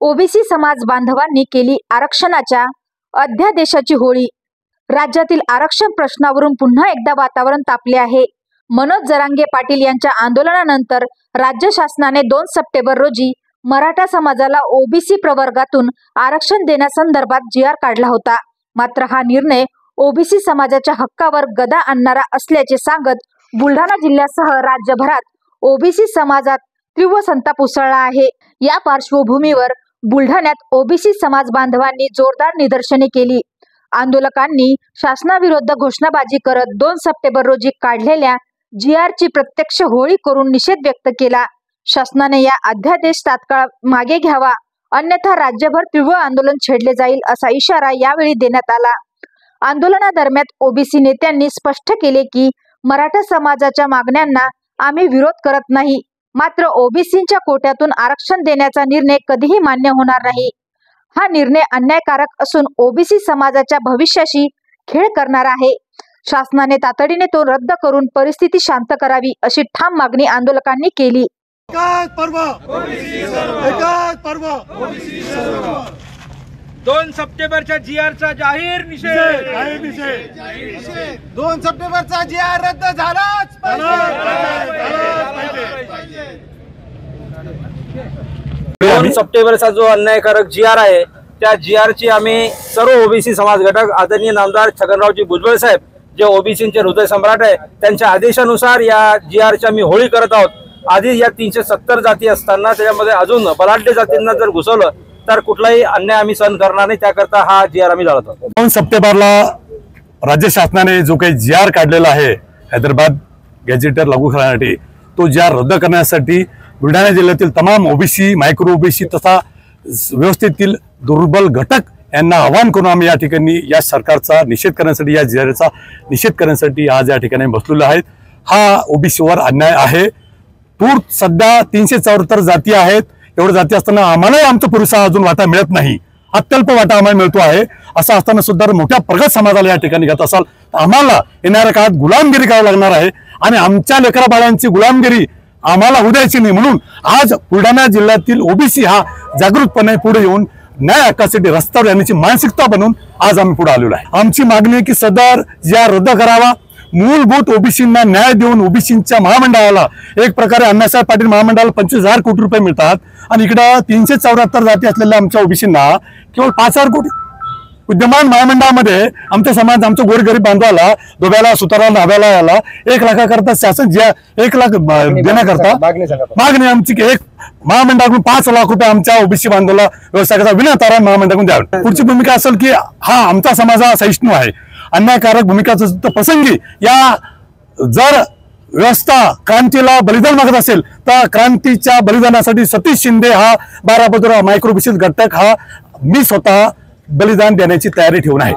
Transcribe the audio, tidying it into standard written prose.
OBC समाज बांधवांनी केली आरक्षणाच्या अध्यादेशाची होळी। राज्यातील आरक्षण प्रश्नावरून पुन्हा एकदा वातावरण तापले आहे। मनोज जरांगे पाटील यांच्या आंदोलनानंतर राज्य शासनाने 2 सप्टेंबर रोजी मराठा समाजाला ओबीसी प्रवर्गातून आरक्षण देण्यासंदर्भात जी.आर. काढला होता। मात्र हा निर्णय ओबीसी समाजाच्या हक्कावर गदा आणणारा असल्याचे सांगत बुलढाणा जिल्ह्यासह राज्यभरात ओबीसी समाजात तीव्र संताप उसळला आहे। या पार्श्वभूमीवर बुलढाण्यात ओबीसी समाज बांधवांनी जोरदार निदर्शने केली। आंदोलकांनी शासनाविरुद्ध घोषणाबाजी करत 2 सप्टेंबर रोजी काढलेल्या जी.आर.ची प्रत्यक्ष होळी करून निषेध व्यक्त केला। शासनाने या अध्यादेश तात्काळ मागे घ्यावा, अन्यथा राज्यभर तीव्र आंदोलन छेडले जाईल असा इशारा यावेळी देण्यात आला। आंदोलनादरम्यान ओबीसी नेत्यांनी स्पष्ट केले की मराठा समाजाच्या मागण्यांना आम्ही विरोध करत नाही, मात्र ओबीसींच्या कोट्यातून आरक्षण देण्याचा निर्णय कधीही मान्य होणार नाही। हा निर्णय अन्यायकारक असून ओबीसी समाजाच्या भविष्याशी खेळ करणार आहे। शासनाने तातडीने तो रद्द करून परिस्थिती शांत करावी अशी ठाम मागणी आंदोलकांनी केली। एकाच पर्व 2 सप्टेंबरच्या जी.आर.चा जाहीर निषेध। 2 सप्टेंबरचा जी.आर. रद्द झालाच पाहिजे। 2 सप्टेंबरचा जो अन्यायकारक जी.आर. आहे त्या जी.आर.ची आम्ही सर्व ओबीसी समाज घटक आदरणीय नामदार छगनरावजी भुजबळ साहेब जे ओबीसींचे हृदय सम्राट आहे त्यांच्या आदेशानुसार या जी.आर.ची आम्ही होळी करत आहोत। आधी या 370 जाती असताना त्याच्यामध्ये अजून बलाढ्य जातींना जर घुसवलं तर कुठलाही अन्याय आम्ही सहन करणार नाही, त्याकरता हा जी.आर. आम्ही जाळत आहोत। 2 सप्टेंबरला राज्य शासनाने जो काही जी.आर. काढलेला आहे हैदराबाद गॅजेटर लागू करण्यासाठी, तो जी.आर. रद्द करण्यासाठी बुलढाणा जिल्ह्यातील तमाम ओबीसी, मायक्रो ओबीसी तथा व्यवस्थेतील दुर्बल घटक यांना आवाहन करून आम्ही या ठिकाणी या सरकारचा निषेध करण्यासाठी, या जी.आर.चा निषेध करण्यासाठी आज या ठिकाणी बसलेलो आहेत। हा ओबीसीवर अन्याय आहे। तूर सध्या 374 जाती आहेत। एवढ्या जाती असताना आम्हालाही आमचा पुरेसा अजून वाटा मिळत नाही, अत्यल्प वाटा आम्हाला मिळतो आहे। असं असताना सुद्धा मोठ्या प्रगत समाजाला या ठिकाणी घेत असाल तर आम्हाला येणाऱ्या काळात गुलामगिरी करावी लागणार आहे आणि आमच्या लेकरा बाळांची गुलामगिरी आम्हाला होऊ द्यायची नाही। म्हणून आज बुलढाणा जिल्ह्यातील ओबीसी हा जागृतपणे पुढे येऊन न्याय हक्कासाठी रस्त्यावर येण्याची मानसिकता बनवून आज आम्ही पुढे आलेलो आहे। आमची मागणी आहे की सदर जी.आर. रद्द करावा, मूलभूत ओबीसींना न्याय देऊन ओबीसींच्या महामंडळाला एक प्रकारे अण्णासाहेब पाटील महामंडळाला 25,000 कोटी रुपये मिळतात आणि इकडं 374 जाती असलेल्या आमच्या ओबीसींना केवळ 5,000 कोटी। विद्यमान महामंडळामध्ये आमचा समाज, आमच्या गोरगरीब बांधवाला, धोब्याला, सुताराला, नाव्याला याला 1 लाखाकरता शासन 1 लाख देण्याकरता मागणी आमची की एक महामंडळाकडून 5 लाख रुपये आमच्या ओबीसी बांधवाला व्यवसायाचा विनातारण महामंडळाकडून द्यावे। पुढची भूमिका असेल की हा आमचा समाज हा सहिष्णू आहे। अन्यायकारक भूमिकाचं प्रसंगी या जर व्यवस्था क्रांतीला बलिदान मागत असेल तर क्रांतीच्या बलिदानासाठी सतीश शिंदे हा 12 मायक्रो ओबीसी घटक हा मी स्वतः बलिदान देण्याची तयारी ठेवून आहे।